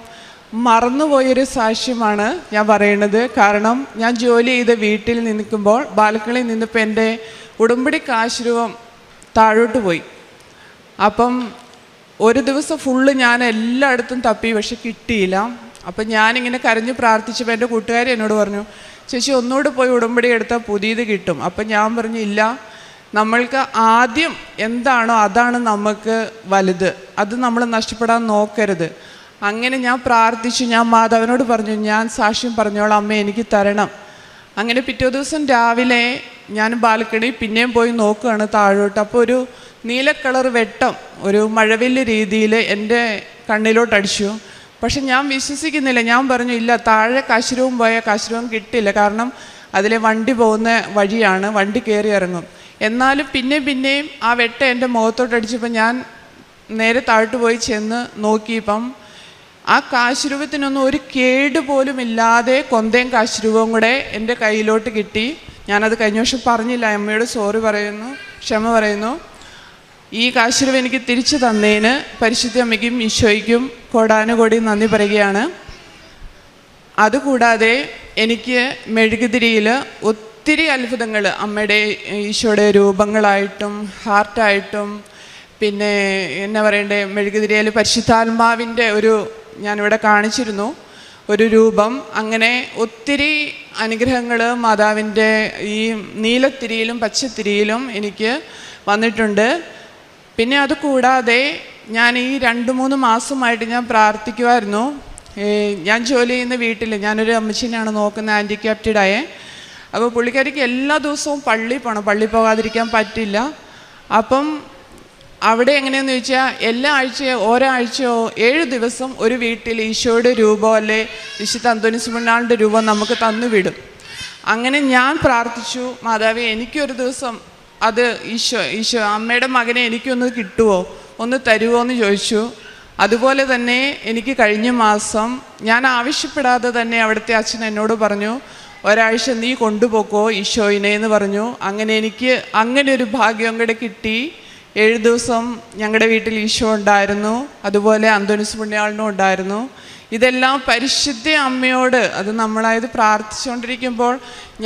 മറന്നുപോയൊരു സാക്ഷ്യമാണ് ഞാൻ പറയുന്നത്. കാരണം ഞാൻ ജോലി ചെയ്ത വീട്ടിൽ നിൽക്കുമ്പോൾ ബാൽക്കണിയിൽ നിന്നപ്പോൾ എൻ്റെ ഉടമ്പടി കാശ് രൂപം താഴോട്ട് പോയി. അപ്പം ഒരു ദിവസം ഫുള്ള് ഞാൻ എല്ലായിടത്തും തപ്പി, പക്ഷെ കിട്ടിയില്ല. അപ്പം ഞാനിങ്ങനെ കരഞ്ഞ് പ്രാർത്ഥിച്ചപ്പോൾ എൻ്റെ കൂട്ടുകാരി എന്നോട് പറഞ്ഞു, ചേച്ചി ഒന്നുകൂടെ പോയി ഉടമ്പടി എടുത്താൽ പുതിയത് കിട്ടും. അപ്പം ഞാൻ പറഞ്ഞു ഇല്ല, നമ്മൾക്ക് ആദ്യം എന്താണോ അതാണ് നമുക്ക് വലുത്, അത് നമ്മൾ നഷ്ടപ്പെടാൻ നോക്കരുത്. അങ്ങനെ ഞാൻ പ്രാർത്ഥിച്ചു. ഞാൻ മാതാവിനോട് പറഞ്ഞു ഞാൻ സാക്ഷ്യം പറഞ്ഞോളാം, അമ്മ എനിക്ക് തരണം. അങ്ങനെ പിറ്റേ ദിവസം രാവിലെ ഞാൻ ബാൽക്കണി പിന്നെയും പോയി നോക്കുകയാണ് താഴോട്ട്. അപ്പോൾ ഒരു നീല കളർ വെട്ടം ഒരു മഴവില്ല് രീതിയിൽ എൻ്റെ കണ്ണിലോട്ടടിച്ചു. പക്ഷെ ഞാൻ വിശ്വസിക്കുന്നില്ല. ഞാൻ പറഞ്ഞു ഇല്ല, താഴെ കാശുരവും പോയാൽ കാശുരവും കിട്ടില്ല, കാരണം അതിലെ വണ്ടി പോകുന്ന വഴിയാണ്, വണ്ടി കയറി ഇറങ്ങും. എന്നാലും പിന്നെയും ആ വെട്ടം എൻ്റെ മുഖത്തോട്ടടിച്ചപ്പോൾ ഞാൻ നേരെ താഴോട്ട് പോയി ചെന്ന് നോക്കിയപ്പം ആ കാശുരൂപത്തിനൊന്നും ഒരു കേട് പോലും ഇല്ലാതെ കൊന്തയും കാശുരൂപവും കൂടെ എൻ്റെ കയ്യിലോട്ട് കിട്ടി. ഞാനത് കഴിഞ്ഞ വർഷം പറഞ്ഞില്ല, അമ്മയോട് സോറി പറയുന്നു, ക്ഷമ പറയുന്നു. ഈ കാശുരൂപം എനിക്ക് തിരിച്ചു തന്നതിന് പരിശുദ്ധ അമ്മയ്ക്കും ഈശോയ്ക്കും കോടാനുകോടി നന്ദി പറയുകയാണ്. അതുകൂടാതെ എനിക്ക് മെഴുകുതിരിയിൽ ഒത്തിരി അത്ഭുതങ്ങൾ അമ്മയുടെ ഈശോയുടെ രൂപങ്ങളായിട്ടും ഹാർട്ടായിട്ടും പിന്നെ എന്നാ പറയണ്ടേ, മെഴുകുതിരിയിൽ പരിശുദ്ധാത്മാവിൻ്റെ ഒരു ഞാനിവിടെ കാണിച്ചിരുന്നു ഒരു രൂപം. അങ്ങനെ ഒത്തിരി അനുഗ്രഹങ്ങൾ മാതാവിൻ്റെ ഈ നീലത്തിരിയിലും പച്ചത്തിരിയിലും എനിക്ക് വന്നിട്ടുണ്ട്. പിന്നെ അതുകൂടാതെ ഞാൻ ഈ 2-3 മാസമായിട്ട് ഞാൻ പ്രാർത്ഥിക്കുമായിരുന്നു. ഞാൻ ജോലി ചെയ്യുന്ന വീട്ടിൽ ഞാനൊരു അമ്മച്ചീനെയാണ് നോക്കുന്നത്, ഹാൻഡിക്യാപ്റ്റഡായ. അപ്പോൾ പുള്ളിക്കാരിക്ക് എല്ലാ ദിവസവും പള്ളി പോകണം, പള്ളി പോകാതിരിക്കാൻ പറ്റില്ല. അപ്പം അവിടെ എങ്ങനെയാണെന്ന് ചോദിച്ചാൽ എല്ലാ ആഴ്ചയോ ഒരാഴ്ചയോ 7 ദിവസം ഒരു വീട്ടിൽ ഈശോയുടെ രൂപം അല്ലെ വിശുദ്ധ അന്തോനീസ് പുണ്യാളൻ്റെ രൂപം നമുക്ക് തന്നു വിടും. അങ്ങനെ ഞാൻ പ്രാർത്ഥിച്ചു, മാതാവേ എനിക്കൊരു ദിവസം അത് ഈശോ അമ്മയുടെ മകനെ എനിക്കൊന്ന് കിട്ടുമോ, ഒന്ന് തരുമോ എന്ന് ചോദിച്ചു. അതുപോലെ തന്നെ എനിക്ക് കഴിഞ്ഞ മാസം ഞാൻ ആവശ്യപ്പെടാതെ തന്നെ അവിടുത്തെ അച്ഛൻ എന്നോട് പറഞ്ഞു, ഒരാഴ്ച നീ കൊണ്ടുപോക്കോ ഈശോയിനെ എന്ന് പറഞ്ഞു. അങ്ങനെ എനിക്ക് അങ്ങനെ ഒരു ഭാഗ്യം കൂടെ കിട്ടി. 7 ദിവസം ഞങ്ങളുടെ വീട്ടിൽ ഈശോ ഉണ്ടായിരുന്നു, അതുപോലെ അന്തോനീസ് പുണ്യാളനും ഉണ്ടായിരുന്നു. ഇതെല്ലാം പരിശുദ്ധ അമ്മയോട് അത് നമ്മളായത് പ്രാർത്ഥിച്ചുകൊണ്ടിരിക്കുമ്പോൾ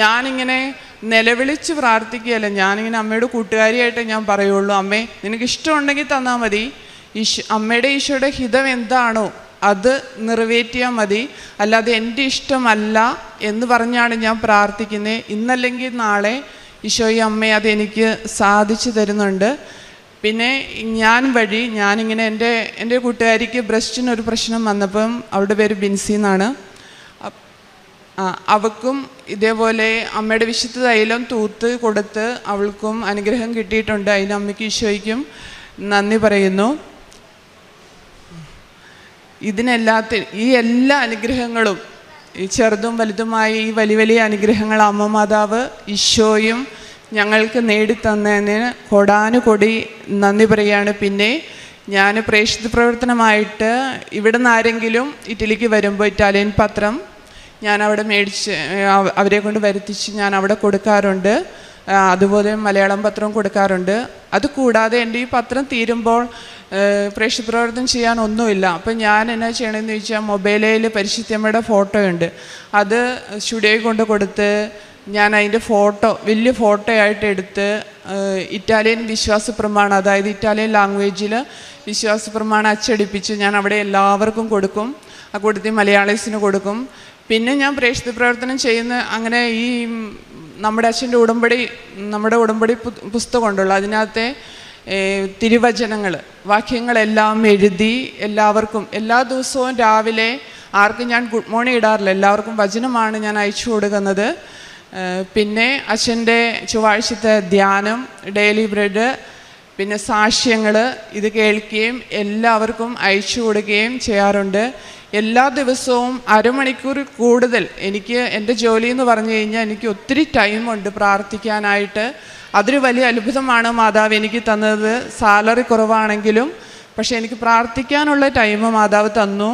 ഞാനിങ്ങനെ നിലവിളിച്ച് പ്രാർത്ഥിക്കുകയല്ല, ഞാനിങ്ങനെ അമ്മയുടെ കൂട്ടുകാരിയായിട്ട് ഞാൻ പറയുള്ളൂ, അമ്മേ നിനക്ക് ഇഷ്ടമുണ്ടെങ്കിൽ തന്നാൽ മതി, അമ്മയുടെ ഈശോയുടെ ഹിതം എന്താണോ അത് നിറവേറ്റിയാൽ മതി, അല്ലാതെ എൻ്റെ ഇഷ്ടമല്ല എന്ന് പറഞ്ഞാണ് ഞാൻ പ്രാർത്ഥിക്കുന്നത്. ഇന്നല്ലെങ്കിൽ നാളെ ഈശോയെ അമ്മയെ അതെനിക്ക് സാധിച്ചു തരുന്നുണ്ട്. പിന്നെ ഞാനിങ്ങനെ എൻ്റെ കൂട്ടുകാരിക്ക് ബ്രസ്റ്റിനൊരു പ്രശ്നം വന്നപ്പം അവളുടെ പേര് ബിൻസി എന്നാണ്. അവൾക്കും ഇതേപോലെ അമ്മയുടെ വിശുദ്ധ തൈലം തൂത്ത് കൊടുത്ത് അവൾക്കും അനുഗ്രഹം കിട്ടിയിട്ടുണ്ട്. അതിന് അമ്മയ്ക്കും ഈശോയ്ക്കും നന്ദി പറയുന്നു. ഈ എല്ലാ അനുഗ്രഹങ്ങളും ഈ ചെറുതും വലുതുമായ ഈ വലിയ അനുഗ്രഹങ്ങൾ അമ്മ മാതാവ് ഈശോയും ഞങ്ങൾക്ക് നേടിത്തന്നതിന് കോടാനുകോടി നന്ദി പറയുകയാണ്. പിന്നെ ഞാൻ പ്രേക്ഷിത പ്രവർത്തനമായിട്ട് ഇവിടെ നിന്ന് ആരെങ്കിലും ഇറ്റലിക്ക് വരുമ്പോൾ ഇറ്റാലിയൻ പത്രം ഞാൻ അവിടെ മേടിച്ച് അവരെ കൊണ്ട് വരുത്തിച്ച് ഞാൻ അവിടെ കൊടുക്കാറുണ്ട്. അതുപോലെ മലയാളം പത്രം കൊടുക്കാറുണ്ട്. അതുകൂടാതെ എൻ്റെ ഈ പത്രം തീരുമ്പോൾ പ്രേക്ഷിതപ്രവർത്തനം ചെയ്യാനൊന്നുമില്ല. അപ്പം ഞാൻ എന്നാ ചെയ്യണമെന്ന് ചോദിച്ചാൽ മൊബൈലിൽ പരിശുദ്ധമ്മയുടെ ഫോട്ടോ ഉണ്ട്, അത് സ്റ്റുഡിയോയിൽ കൊണ്ട് കൊടുത്ത് ഞാൻ അതിൻ്റെ ഫോട്ടോ വലിയ ഫോട്ടോ ആയിട്ട് എടുത്ത് ഇറ്റാലിയൻ വിശ്വാസ പ്രമാണം, അതായത് ഇറ്റാലിയൻ ലാംഗ്വേജിൽ വിശ്വാസ പ്രമാണം അച്ചടിപ്പിച്ച് ഞാൻ അവിടെ എല്ലാവർക്കും കൊടുക്കും. ആ കൂട്ടത്തിൽ മലയാളീസിന് കൊടുക്കും. പിന്നെ ഞാൻ പ്രേക്ഷിത പ്രവർത്തനം ചെയ്യുന്ന അങ്ങനെ ഈ നമ്മുടെ അച്ഛൻ്റെ നമ്മുടെ ഉടമ്പടി പുസ്തകമുണ്ടല്ലോ, അതിനകത്തെ തിരുവചനങ്ങൾ വാക്യങ്ങളെല്ലാം എഴുതി എല്ലാവർക്കും എല്ലാ ദിവസവും രാവിലെ ആർക്കും ഞാൻ ഗുഡ് മോർണിംഗ് ഇടാറില്ല, എല്ലാവർക്കും വചനമാണ് ഞാൻ അയച്ചു കൊടുക്കുന്നത്. പിന്നെ അച്ഛൻ്റെ ചൊവ്വാഴ്ചത്തെ ധ്യാനം, ഡെയിലി ബ്രെഡ്, പിന്നെ സാക്ഷ്യങ്ങൾ ഇത് കേൾക്കുകയും എല്ലാവർക്കും അയച്ചു കൊടുക്കുകയും ചെയ്യാറുണ്ട്. എല്ലാ ദിവസവും അരമണിക്കൂർ കൂടുതൽ എനിക്ക് എൻ്റെ ജോലി എന്ന് പറഞ്ഞു കഴിഞ്ഞാൽ എനിക്ക് ഒത്തിരി ടൈമുണ്ട് പ്രാർത്ഥിക്കാനായിട്ട്. അതൊരു വലിയ അത്ഭുതമാണ് മാതാവ് എനിക്ക് തന്നത്. സാലറി കുറവാണെങ്കിലും പക്ഷേ എനിക്ക് പ്രാർത്ഥിക്കാനുള്ള ടൈം മാതാവ് തന്നു.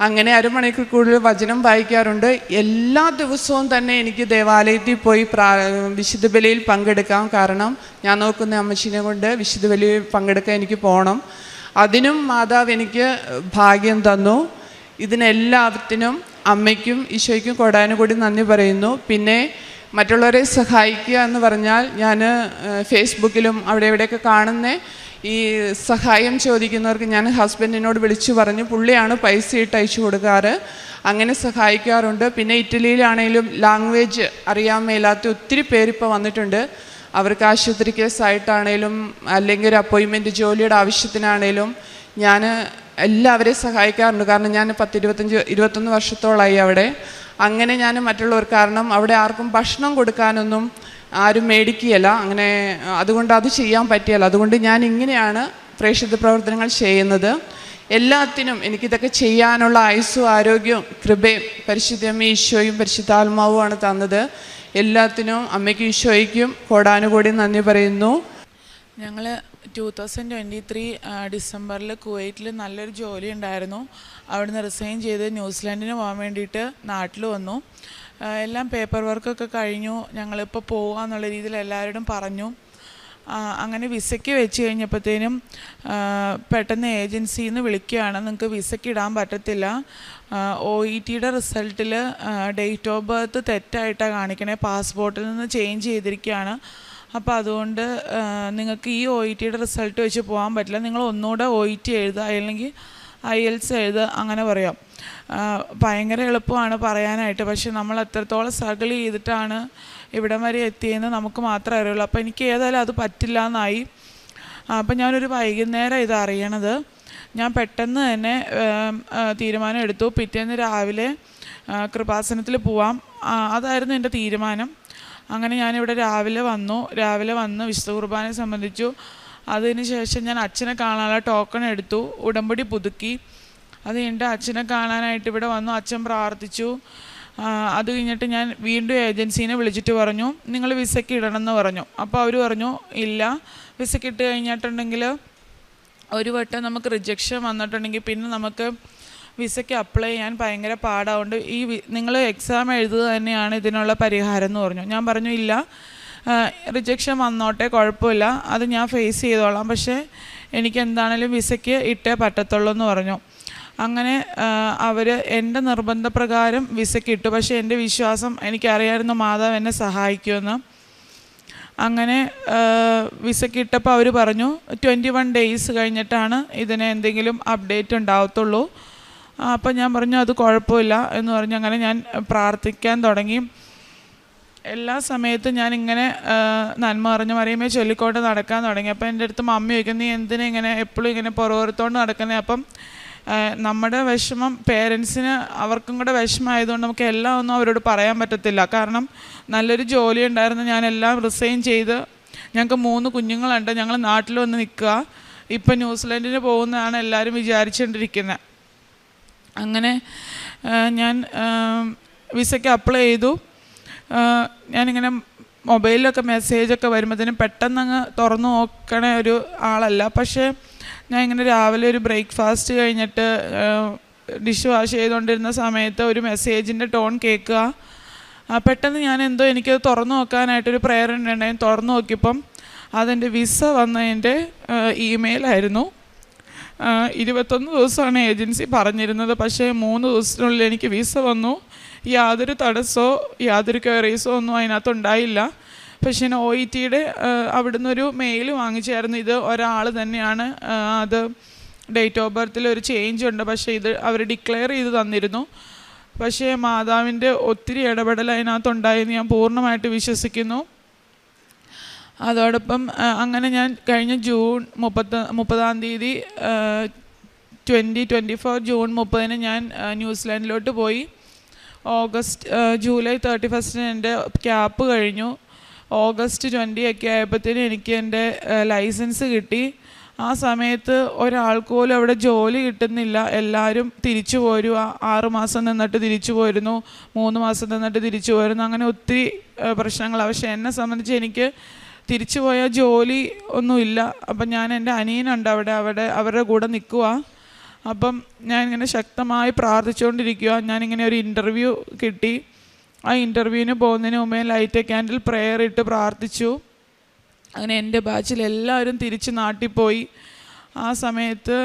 അങ്ങനെ അരമണിക്കൂർ കൂടുതൽ വചനം വായിക്കാറുണ്ട്. എല്ലാ ദിവസവും തന്നെ എനിക്ക് ദേവാലയത്തിൽ പോയി വിശുദ്ധ ബലിയിൽ പങ്കെടുക്കാം. കാരണം ഞാൻ നോക്കുന്ന അമ്മച്ചിനെ കൊണ്ട് വിശുദ്ധ ബലിയിൽ പങ്കെടുക്കാൻ എനിക്ക് പോകണം. അതിനും മാതാവ് എനിക്ക് ഭാഗ്യം തന്നു. ഇതിനെല്ലാത്തിനും അമ്മയ്ക്കും ഈശോയ്ക്കും കൊടാനുകൂടി നന്ദി പറയുന്നു. പിന്നെ മറ്റുള്ളവരെ സഹായിക്കുക എന്ന് പറഞ്ഞാൽ ഞാൻ ഫേസ്ബുക്കിലും അവിടെ ഇവിടെയൊക്കെ കാണുന്ന ഈ സഹായം ചോദിക്കുന്നവർക്ക് ഞാൻ ഹസ്ബൻഡിനോട് വിളിച്ചു പറഞ്ഞു, പുള്ളിയാണ് പൈസ ഇട്ട് അയച്ചു കൊടുക്കാറ്. അങ്ങനെ സഹായിക്കാറുണ്ട്. പിന്നെ ഇറ്റലിയിലാണെങ്കിലും ലാംഗ്വേജ് അറിയാൻ മേലാത്ത ഒത്തിരി പേരിപ്പോൾ വന്നിട്ടുണ്ട്. അവർക്ക് ആശുപത്രി കേസായിട്ടാണേലും അല്ലെങ്കിൽ ഒരു അപ്പോയിൻമെൻറ്റ് ജോലിയുടെ ആവശ്യത്തിനാണേലും ഞാൻ എല്ലാവരെയും സഹായിക്കാറുണ്ട്. കാരണം ഞാൻ 21 വർഷത്തോളമായി അവിടെ. അങ്ങനെ ഞാൻ മറ്റുള്ളവർക്ക്, കാരണം അവിടെ ആർക്കും ഭക്ഷണം കൊടുക്കാനൊന്നും ആരും മേടിക്കുകയില്ല, അങ്ങനെ അതുകൊണ്ട് അത് ചെയ്യാൻ പറ്റിയല്ല. അതുകൊണ്ട് ഞാൻ ഇങ്ങനെയാണ് പ്രേക്ഷിത പ്രവർത്തനങ്ങൾ ചെയ്യുന്നത്. എല്ലാത്തിനും എനിക്കിതൊക്കെ ചെയ്യാനുള്ള ആയുസ്സും ആരോഗ്യവും കൃപയും പരിശുദ്ധമ്മ ഈശോയും പരിശുദ്ധാത്മാവുമാണ് തന്നത്. എല്ലാത്തിനും അമ്മയ്ക്കും ഈശോയ്ക്കും കോടാനുകൂടി നന്ദി പറയുന്നു. ഞങ്ങൾ 2023 ഡിസംബറിൽ കുവൈറ്റിൽ നല്ലൊരു ജോലി ഉണ്ടായിരുന്നു. അവിടുന്ന് റിസൈൻ ചെയ്ത് ന്യൂസിലാൻഡിന് പോകാൻ വേണ്ടിയിട്ട് നാട്ടിൽ വന്നു. എല്ലാം പേപ്പർ വർക്കൊക്കെ കഴിഞ്ഞു. ഞങ്ങളിപ്പോൾ പോകാമെന്നുള്ള രീതിയിൽ എല്ലാവരോടും പറഞ്ഞു. അങ്ങനെ വിസയ്ക്ക് വെച്ച് കഴിഞ്ഞപ്പോഴത്തേനും പെട്ടെന്ന് ഏജൻസിയിൽ നിന്ന് വിളിക്കുകയാണ്, നിങ്ങൾക്ക് വിസയ്ക്ക് ഇടാൻ പറ്റത്തില്ല, OETയുടെ റിസൾട്ടിൽ ഡേറ്റ് ഓഫ് ബർത്ത് തെറ്റായിട്ടാണ് കാണിക്കണേ, പാസ്പോർട്ടിൽ നിന്ന് ചേഞ്ച് ചെയ്തിരിക്കുകയാണ്. അപ്പോൾ അതുകൊണ്ട് നിങ്ങൾക്ക് ഈ OETയുടെ റിസൾട്ട് വെച്ച് പോകാൻ പറ്റില്ല, നിങ്ങൾ ഒന്നുകൂടെ OET എഴുതുക, അല്ലെങ്കിൽ IELTS എഴുതുക, അങ്ങനെ പറയാം. ഭയങ്കര എളുപ്പമാണ് പറയാനായിട്ട്, പക്ഷെ നമ്മൾ എത്രത്തോളം സ്ട്രഗിൾ ചെയ്തിട്ടാണ് ഇവിടം വരെ എത്തിയെന്ന് നമുക്ക് മാത്രമേ അറിയുള്ളൂ. അപ്പോൾ എനിക്ക് ഏതായാലും അത് പറ്റില്ല എന്നായി. അപ്പം ഞാനൊരു വൈകുന്നേരം ഇത് അറിയണത്. ഞാൻ പെട്ടെന്ന് തന്നെ തീരുമാനം എടുത്തു, പിറ്റേന്ന് രാവിലെ കൃപാസനത്തിൽ പോവാം, അതായിരുന്നു എൻ്റെ തീരുമാനം. അങ്ങനെ ഞാനിവിടെ രാവിലെ വന്ന് വിശുദ്ധ കുർബാനയെ സംബന്ധിച്ചു. അതിന് ശേഷം ഞാൻ അച്ഛനെ കാണാനുള്ള ടോക്കൺ എടുത്തു, ഉടമ്പടി പുതുക്കി. അത് കഴിഞ്ഞിട്ട് അച്ഛനെ കാണാനായിട്ട് ഇവിടെ വന്നു, അച്ഛൻ പ്രാർത്ഥിച്ചു. അത് കഴിഞ്ഞിട്ട് ഞാൻ വീണ്ടും ഏജൻസീനെ വിളിച്ചിട്ട് പറഞ്ഞു, നിങ്ങൾ വിസയ്ക്ക് ഇടണമെന്ന് പറഞ്ഞു. അപ്പോൾ അവർ പറഞ്ഞു, ഇല്ല, വിസയ്ക്ക് ഇട്ട് കഴിഞ്ഞിട്ടുണ്ടെങ്കിൽ ഒരു വട്ടം നമുക്ക് റിജക്ഷൻ വന്നിട്ടുണ്ടെങ്കിൽ പിന്നെ നമുക്ക് വിസയ്ക്ക് അപ്ലൈ ചെയ്യാൻ ഭയങ്കര പാടാവുണ്ട്, നിങ്ങൾ എക്സാം എഴുതുക തന്നെയാണ് ഇതിനുള്ള പരിഹാരം എന്ന് പറഞ്ഞു. ഞാൻ പറഞ്ഞു, ഇല്ല, റിജക്ഷൻ വന്നോട്ടെ, കുഴപ്പമില്ല, അത് ഞാൻ ഫേസ് ചെയ്തോളാം, പക്ഷേ എനിക്ക് എന്താണേലും വിസയ്ക്ക് ഇട്ടേ പറ്റത്തുള്ളൂ എന്ന് പറഞ്ഞു. അങ്ങനെ അവർ എൻ്റെ നിർബന്ധപ്രകാരം വിസയ്ക്ക് ഇട്ടു. പക്ഷേ എൻ്റെ വിശ്വാസം, എനിക്കറിയാമായിരുന്നു മാതാവ് എന്നെ സഹായിക്കുമെന്ന്. അങ്ങനെ വിസയ്ക്ക് ഇട്ടപ്പോൾ അവർ പറഞ്ഞു 21 ഡേയ്സ് കഴിഞ്ഞിട്ടാണ് ഇതിന് എന്തെങ്കിലും അപ്ഡേറ്റ് ഉണ്ടാവത്തുള്ളൂ. അപ്പം ഞാൻ പറഞ്ഞു അത് കുഴപ്പമില്ല എന്ന് പറഞ്ഞു. അങ്ങനെ ഞാൻ പ്രാർത്ഥിക്കാൻ തുടങ്ങി. എല്ലാ സമയത്തും ഞാനിങ്ങനെ നന്മ അറിഞ്ഞ മറിയമേ ചൊല്ലിക്കൊണ്ട് നടക്കാൻ തുടങ്ങി. അപ്പം എൻ്റെ അടുത്ത് മമ്മി ചോദിക്കും, നീ എന്തിനാ ഇങ്ങനെ എപ്പോഴും ഇങ്ങനെ പുറകോർത്തോണ്ട് നടക്കുന്നത്? അപ്പം നമ്മുടെ വിഷമം പേരൻസിന് അവർക്കും കൂടെ വിഷമമായതുകൊണ്ട് നമുക്ക് എല്ലാം ഒന്നും അവരോട് പറയാൻ പറ്റത്തില്ല. കാരണം നല്ലൊരു ജോലി ഉണ്ടായിരുന്നു, ഞാനെല്ലാം റിസൈൻ ചെയ്ത്, ഞങ്ങൾക്ക് 3 കുഞ്ഞുങ്ങളുണ്ട്, ഞങ്ങൾ നാട്ടിൽ വന്ന് നിൽക്കുക, ഇപ്പം ന്യൂസിലാൻഡിന് പോകുന്നതാണ് എല്ലാവരും വിചാരിച്ചുകൊണ്ടിരിക്കുന്നത്. അങ്ങനെ ഞാൻ വിസയ്ക്ക് അപ്ലൈ ചെയ്തു. ഞാനിങ്ങനെ മൊബൈലിലൊക്കെ മെസ്സേജൊക്കെ വരുമ്പോഴത്തേനും പെട്ടെന്ന് അങ്ങ് തുറന്നു നോക്കണ ഒരു ആളല്ല. പക്ഷേ ഞാൻ ഇങ്ങനെ രാവിലെ ഒരു ബ്രേക്ക്ഫാസ്റ്റ് കഴിഞ്ഞിട്ട് ഡിഷ് വാഷ് ചെയ്തുകൊണ്ടിരുന്ന സമയത്ത് ഒരു മെസ്സേജിൻ്റെ ടോൺ കേൾക്കുക. പെട്ടെന്ന് ഞാൻ എന്തോ എനിക്കത് തുറന്നു നോക്കാനായിട്ടൊരു പ്രേയർ ഉണ്ടായി. തുറന്നു നോക്കിയപ്പം അതെൻ്റെ വിസ വന്നതിൻ്റെ ഇമെയിലായിരുന്നു. 21 ദിവസമാണ് ഏജൻസി പറഞ്ഞിരുന്നത്. പക്ഷേ 3 ദിവസത്തിനുള്ളിൽ എനിക്ക് വിസ വന്നു. യാതൊരു തടസ്സമോ യാതൊരു ക്വയറീസോ ഒന്നും അതിനകത്തുണ്ടായില്ല. പക്ഷേ OETയുടെ അവിടുന്ന് ഒരു മെയിൽ വാങ്ങിച്ചായിരുന്നു. ഇത് ഒരാൾ തന്നെയാണ്, അത് ഡേറ്റ് ഓഫ് ബർത്തിൽ ഒരു ചേഞ്ച് ഉണ്ട്, പക്ഷേ ഇത് അവർ ഡിക്ലെയർ ചെയ്ത് തന്നിരുന്നു. പക്ഷേ മാതാവിൻ്റെ ഒത്തിരി ഇടപെടൽ അതിനകത്തുണ്ടായെന്ന് ഞാൻ പൂർണ്ണമായിട്ട് വിശ്വസിക്കുന്നു. അതോടൊപ്പം അങ്ങനെ ഞാൻ കഴിഞ്ഞ ജൂൺ 30-ാം തീയതി 2024 ജൂൺ 30-ന് ഞാൻ ന്യൂസിലാൻഡിലോട്ട് പോയി. ജൂലൈ 31-ന് എൻ്റെ ക്യാപ്പ് കഴിഞ്ഞു. ഓഗസ്റ്റ് 20 ഒക്കെ ആയപ്പോഴത്തേനും എനിക്ക് എൻ്റെ ലൈസൻസ് കിട്ടി. ആ സമയത്ത് ഒരാൾക്ക് പോലും അവിടെ ജോലി കിട്ടുന്നില്ല. എല്ലാവരും തിരിച്ചു പോരുക, 6 മാസം നിന്നിട്ട് തിരിച്ചു പോരുന്നു, 3 മാസം നിന്നിട്ട് തിരിച്ചു പോരുന്നു, അങ്ങനെ ഒത്തിരി പ്രശ്നങ്ങളാണ്. പക്ഷേ എന്നെ സംബന്ധിച്ച് എനിക്ക് തിരിച്ചു പോയാൽ ജോലി ഒന്നുമില്ല. അപ്പം ഞാൻ എൻ്റെ അനിയനുണ്ട് അവരുടെ കൂടെ നിൽക്കുക. അപ്പം ഞാനിങ്ങനെ ശക്തമായി പ്രാർത്ഥിച്ചുകൊണ്ടിരിക്കുക. ഞാനിങ്ങനെ ഒരു ഇൻ്റർവ്യൂ കിട്ടി. ആ ഇൻ്റർവ്യൂവിന് പോകുന്നതിന് മുമ്പേ ലൈറ്റ് എ ക്യാൻഡിൽ പ്രെയർ ഇട്ട് പ്രാർത്ഥിച്ചു. അങ്ങനെ എൻ്റെ ബാച്ചിൽ എല്ലാവരും തിരിച്ച് നാട്ടിൽ പോയി. ആ സമയത്ത്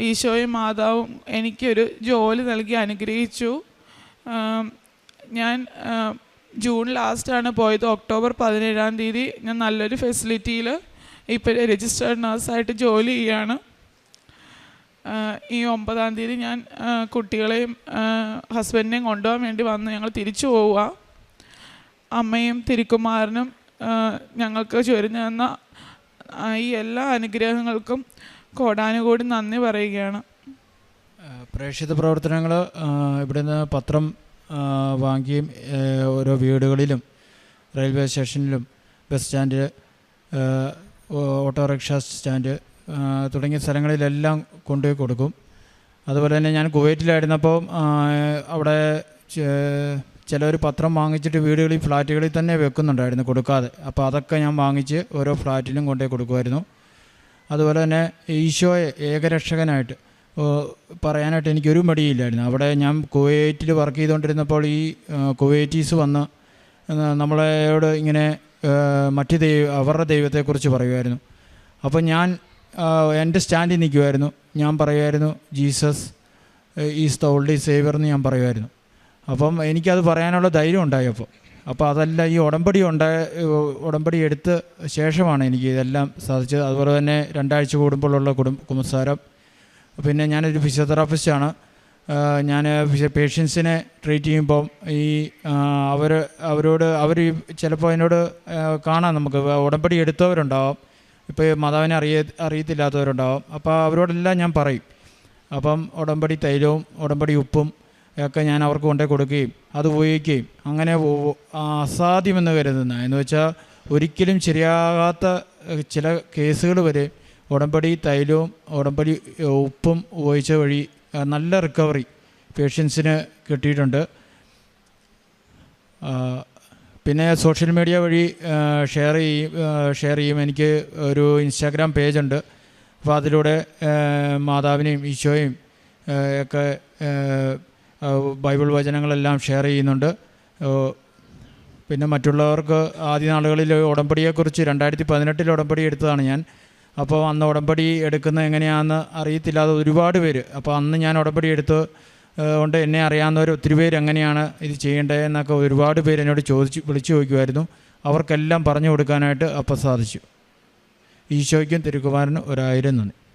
ഈശോയും മാതാവും എനിക്കൊരു ജോലി നൽകി അനുഗ്രഹിച്ചു. ഞാൻ ജൂൺ ലാസ്റ്റാണ് പോയത്. ഒക്ടോബർ 17-ാം തീയതി ഞാൻ നല്ലൊരു ഫെസിലിറ്റിയിൽ ഇപ്പോൾ രജിസ്റ്റേർഡ് നഴ്സായിട്ട് ജോലി ചെയ്യുകയാണ്. ഈ 9-ാം തീയതി ഞാൻ കുട്ടികളെയും ഹസ്ബൻഡിനെയും കൊണ്ടുപോകാൻ വേണ്ടി വന്ന് ഞങ്ങൾ തിരിച്ചു പോവുക. അമ്മയും തിരുക്കുമാരനും ഞങ്ങൾക്ക് ചൊരിഞ്ഞു തന്ന ഈ എല്ലാ അനുഗ്രഹങ്ങൾക്കും കോടാനുകോടി നന്ദി പറയുകയാണ്. പ്രേക്ഷിത പ്രവർത്തനങ്ങൾ ഇവിടുന്ന് പത്രം വാങ്ങിയും ഓരോ വീടുകളിലും റെയിൽവേ സ്റ്റേഷനിലും ബസ് സ്റ്റാൻഡ്, ഓട്ടോറിക്ഷ സ്റ്റാൻഡ് തുടങ്ങിയ സ്ഥലങ്ങളിലെല്ലാം കൊണ്ടുപോയി കൊടുക്കും. അതുപോലെ തന്നെ ഞാൻ കുവൈറ്റിലായിരുന്നപ്പോൾ അവിടെ ചിലർ പത്രം വാങ്ങിച്ചിട്ട് വീടുകളിൽ ഫ്ലാറ്റുകളിൽ തന്നെ വെക്കുന്നുണ്ടായിരുന്നു കൊടുക്കാതെ. അപ്പോൾ അതൊക്കെ ഞാൻ വാങ്ങിച്ച് ഓരോ ഫ്ലാറ്റിലും കൊണ്ടുപോയി കൊടുക്കുമായിരുന്നു. അതുപോലെ തന്നെ ഈശോയെ ഏകരക്ഷകനായിട്ട് പറയാനായിട്ട് എനിക്കൊരു മടിയില്ലായിരുന്നു. അവിടെ ഞാൻ കുവൈറ്റിൽ വർക്ക് ചെയ്തുകൊണ്ടിരുന്നപ്പോൾ ഈ കുവൈറ്റീസ് വന്ന് നമ്മളോട് ഇങ്ങനെ അവരുടെ ദൈവത്തെക്കുറിച്ച് പറയുമായിരുന്നു. അപ്പോൾ ഞാൻ എൻ്റെ സ്റ്റാൻഡിൽ നിൽക്കുമായിരുന്നു. ഞാൻ പറയുമായിരുന്നു Jesus is the only saviour എന്ന് ഞാൻ പറയുമായിരുന്നു. അപ്പം എനിക്കത് പറയാനുള്ള ധൈര്യം ഉണ്ടായി. അപ്പോൾ അതല്ല, ഈ ഉടമ്പടി എടുത്ത ശേഷമാണ് എനിക്ക് ഇതെല്ലാം സാധിച്ചത്. അതുപോലെ തന്നെ 2 ആഴ്ച കൂടുമ്പോഴുള്ള കുമ്പസാരം. പിന്നെ ഞാനൊരു ഫിസിയോതെറാപ്പിസ്റ്റാണ്. ഞാൻ പേഷ്യൻസിനെ ട്രീറ്റ് ചെയ്യുമ്പം ഈ അവർ ചിലപ്പോൾ എന്നോട് കാണാം, നമുക്ക് ഉടമ്പടി എടുത്തവരുണ്ടാവാം, ഇപ്പോൾ മാതാവിനെ അറിയത്തില്ലാത്തവരുണ്ടാവാം. അപ്പോൾ അവരോടെല്ലാം ഞാൻ പറയും. അപ്പം ഉടമ്പടി തൈലവും ഉടമ്പടി ഉപ്പും ഒക്കെ ഞാൻ അവർക്ക് കൊണ്ടുപോയി കൊടുക്കുകയും അത് ഉപയോഗിക്കുകയും അങ്ങനെ അസാധ്യമെന്ന് കരുതുന്ന എന്ന് വെച്ചാൽ ഒരിക്കലും ശരിയാകാത്ത ചില കേസുകൾ വരെ ഉടമ്പടി തൈലവും ഉടമ്പടി ഉപ്പും ഉപയോഗിച്ച വഴി നല്ല റിക്കവറി പേഷ്യൻസിന് കിട്ടിയിട്ടുണ്ട്. പിന്നെ സോഷ്യൽ മീഡിയ വഴി ഷെയർ ചെയ്യും. എനിക്ക് ഒരു ഇൻസ്റ്റാഗ്രാം പേജുണ്ട്. അപ്പോൾ അതിലൂടെ മാതാവിനെയും ഈശോയും ഒക്കെ ബൈബിൾ വചനങ്ങളെല്ലാം ഷെയർ ചെയ്യുന്നുണ്ട്. പിന്നെ മറ്റുള്ളവർക്ക് ആദ്യ നാളുകളിൽ ഉടമ്പടിയെക്കുറിച്ച് 2018 ഉടമ്പടി എടുത്തതാണ് ഞാൻ. അപ്പോൾ അന്ന് ഉടമ്പടി എടുക്കുന്നത് എങ്ങനെയാണെന്ന് അറിയത്തില്ലാതെ ഒരുപാട് പേര്, അപ്പോൾ അന്ന് ഞാൻ ഉടമ്പടി എടുത്ത് കൊണ്ട് എന്നെ അറിയാവുന്നവർ ഒത്തിരി പേര് എങ്ങനെയാണ് ഇത് ചെയ്യേണ്ടത് എന്നൊക്കെ ഒരുപാട് പേര് എന്നോട് വിളിച്ചു ചോദിക്കുമായിരുന്നു. അവർക്കെല്ലാം പറഞ്ഞു കൊടുക്കാനായിട്ട് അപ്പോൾ സാധിച്ചു. ഈശോയ്ക്കും തിരുക്കുമാരനും 1000 നന്ദി.